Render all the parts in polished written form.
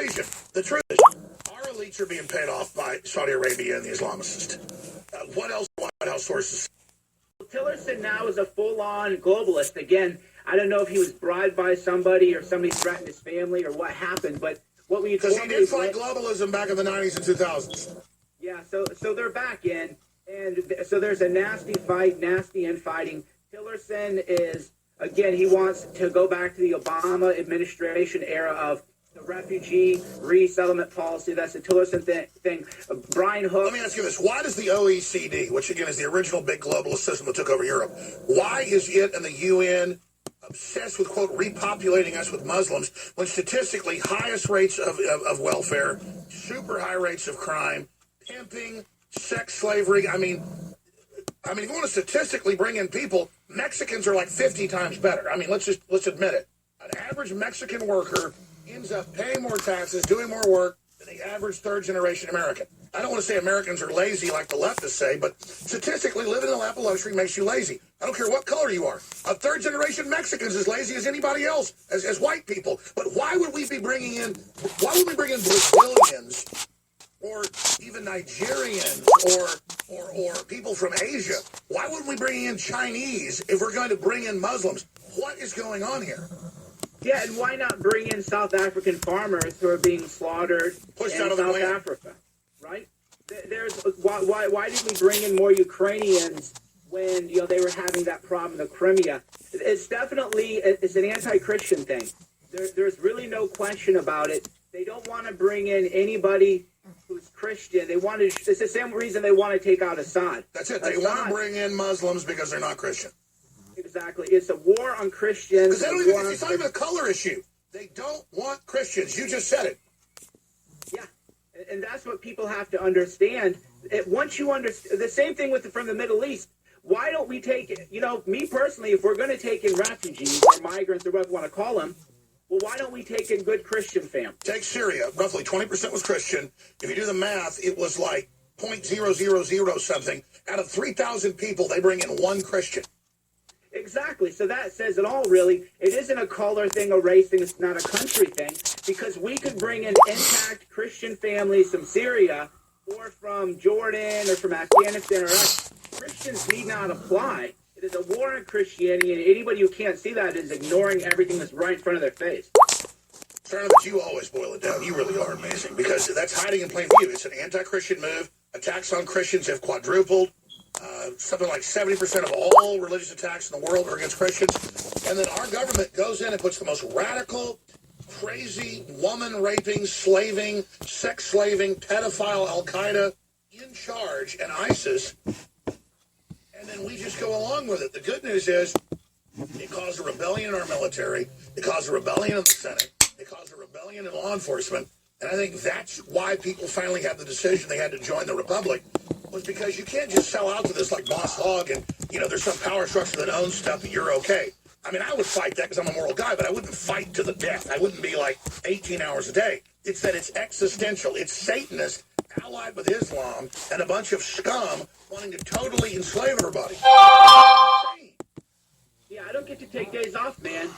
equation. The truth is, our elites are being paid off by Saudi Arabia and the Islamicists. What else do White House sources? Tillerson now is a full-on globalist. Again, I don't know if he was bribed by somebody or somebody threatened his family or what happened, but what we because he did fight globalism back in the 90s and 2000s. Yeah, so they're back in, and so there's a nasty fight, nasty infighting. Tillerson is, again, he wants to go back to the Obama administration era of the refugee resettlement policy. That's the Tillerson thing. Brian Hook. Let me ask you this. Why does the OECD, which again is the original big globalist system that took over Europe, why is it and the UN obsessed with, quote, repopulating us with Muslims when statistically highest rates of welfare, super high rates of crime, pimping, sex slavery? I mean, if you want to statistically bring in people, Mexicans are like 50 times better. I mean, let's admit it. An average Mexican worker ends up paying more taxes, doing more work than the average third-generation American. I don't want to say Americans are lazy like the leftists say, but statistically, living in a lap of luxury makes you lazy. I don't care what color you are. A third-generation Mexican is as lazy as anybody else, as white people. But why would we bring in Brazilians or even Nigerians or people from Asia? Why wouldn't we bring in Chinese if we're going to bring in Muslims? What is going on here? Yeah, and why not bring in South African farmers who are being slaughtered pushed in out of the South land. Africa, right? There's why did we bring in more Ukrainians when they were having that problem in Crimea? It's definitely an anti-Christian thing. There's really no question about it. They don't want to bring in anybody who's Christian. It's the same reason they want to take out Assad. That's it. They want to bring in Muslims because they're not Christian. Exactly. It's a war on Christians. It's not even a color issue. They don't want Christians. You just said it. Yeah. And that's what people have to understand. Once you understand, the same thing from the Middle East. Why don't we take it? Me personally, if we're going to take in refugees or migrants or whatever you want to call them, well, why don't we take in good Christian families? Take Syria. Roughly 20% was Christian. If you do the math, it was like 0.000 something. Out of 3,000 people, they bring in one Christian. Exactly. So that says it all, really. It isn't a color thing, a race thing. It's not a country thing. Because we could bring in intact Christian families from Syria or from Jordan or from Afghanistan or us. Christians need not apply. It is a war on Christianity, and anybody who can't see that is ignoring everything that's right in front of their face. But you always boil it down. You really are amazing because that's hiding in plain view. It's an anti-Christian move. Attacks on Christians have quadrupled. Something like 70% of all religious attacks in the world are against Christians. And then our government goes in and puts the most radical, crazy, woman-raping, slaving, sex-slaving, pedophile Al-Qaeda in charge and ISIS. And then we just go along with it. The good news is it caused a rebellion in our military. It caused a rebellion in the Senate. It caused a rebellion in law enforcement. And I think that's why people finally had the decision they had to join the Republic, was because you can't just sell out to this like Boss Hogg and, there's some power structure that owns stuff and you're okay. I mean, I would fight that because I'm a moral guy, but I wouldn't fight to the death. I wouldn't be like 18 hours a day. It's that it's existential. It's Satanist allied with Islam and a bunch of scum wanting to totally enslave everybody. Yeah, I don't get to take days off, man.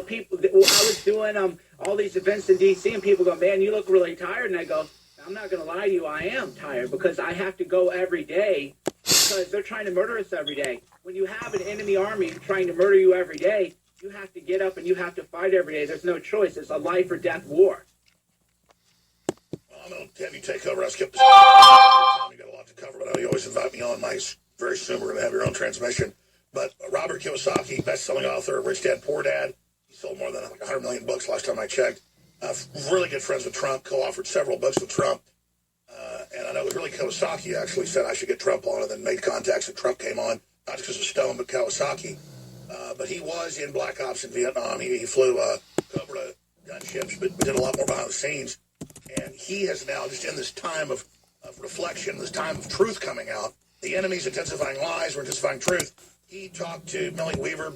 People. I was doing all these events in D.C. and people go, "Man, you look really tired." And I go, "I'm not going to lie to you. I am tired because I have to go every day because they're trying to murder us every day. When you have an enemy army trying to murder you every day, you have to get up and you have to fight every day. There's no choice. It's a life or death war." Well, I'm going to have you take over. I'll skip this. You got a lot to cover, but you always invite me on. Very soon we're going to have your own transmission. But Robert Kiyosaki, best-selling author of Rich Dad, Poor Dad, he sold more than 100 million books last time I checked. Really good friends with Trump, co-authored several books with Trump. And I know it was really Kiyosaki actually said I should get Trump on and then made contacts and Trump came on, not just because of Stone, but Kawasaki. But he was in Black Ops in Vietnam. He flew Cobra gunships, but did a lot more behind the scenes. And he has now, just in this time of reflection, this time of truth coming out, the enemy's intensifying lies, we're intensifying truth. He talked to Millie Weaver,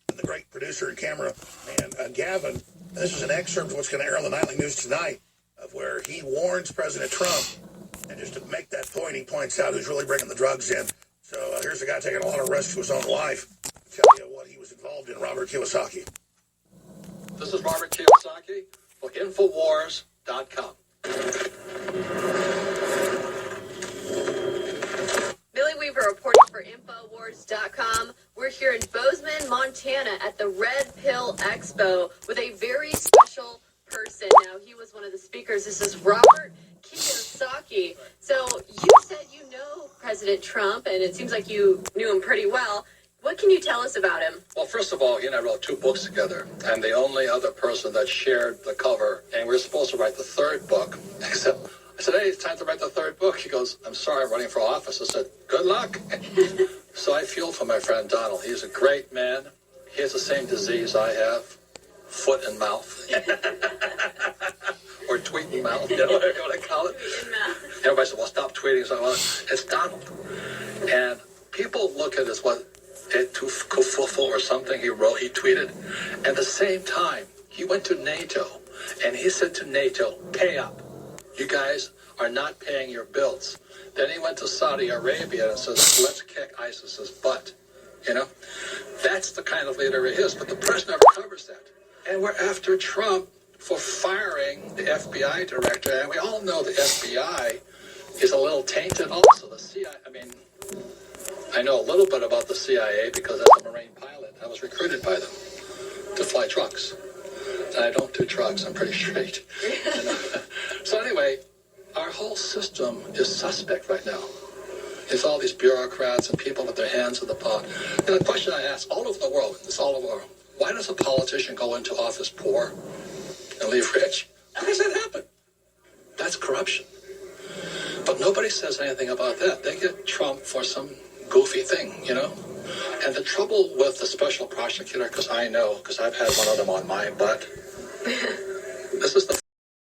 and the great producer and camera man, Gavin. And this is an excerpt of what's going to air on the Nightly News tonight, of where he warns President Trump. And just to make that point, he points out who's really bringing the drugs in. So here's a guy taking a lot of risks to his own life to tell you what he was involved in, Robert Kiyosaki. This is Robert Kiyosaki. Look, InfoWars, InfoWars.com. Billy Weaver reporting for InfoWars.com. We're here in Bozeman, Montana at the Red Pill Expo with a very special person. Now, he was one of the speakers. This is Robert Kiyosaki. So you said you know President Trump, and it seems like you knew him pretty well. What can you tell us about him? Well, first of all, he and I wrote 2 books together. I'm the only other person that shared the cover, and we were supposed to write the 3rd book, except I said, hey, it's time to write the 3rd book. He goes, I'm sorry, I'm running for office. I said, good luck. So I feel for my friend Donald. He's a great man. He has the same disease I have, foot and mouth. Or tweet and mouth, you know what I call it? Everybody said, well, stop tweeting. So, well, it's Donald. And people look at it as what, Kufuffle or something he wrote, he tweeted. At the same time, he went to NATO, and he said to NATO, pay up. You guys are not paying your bills. Then he went to Saudi Arabia and says, let's kick ISIS's butt. You know, that's the kind of leader he is, but the press never covers that. And we're after Trump for firing the FBI director, and we all know the FBI is a little tainted also. The CIA, I know a little bit about the CIA because as a Marine pilot, I was recruited by them to fly trucks. And I don't do drugs, I'm pretty straight. So anyway, our whole system is suspect right now. It's all these bureaucrats and people with their hands in the pot. And the question I ask all over the world, it's all over the world, why does a politician go into office poor and leave rich? How does that happen? That's corruption. But nobody says anything about that. They get Trump for some goofy thing, you know? And the trouble with the special prosecutor, because I know, because I've had one of them on my butt, this is the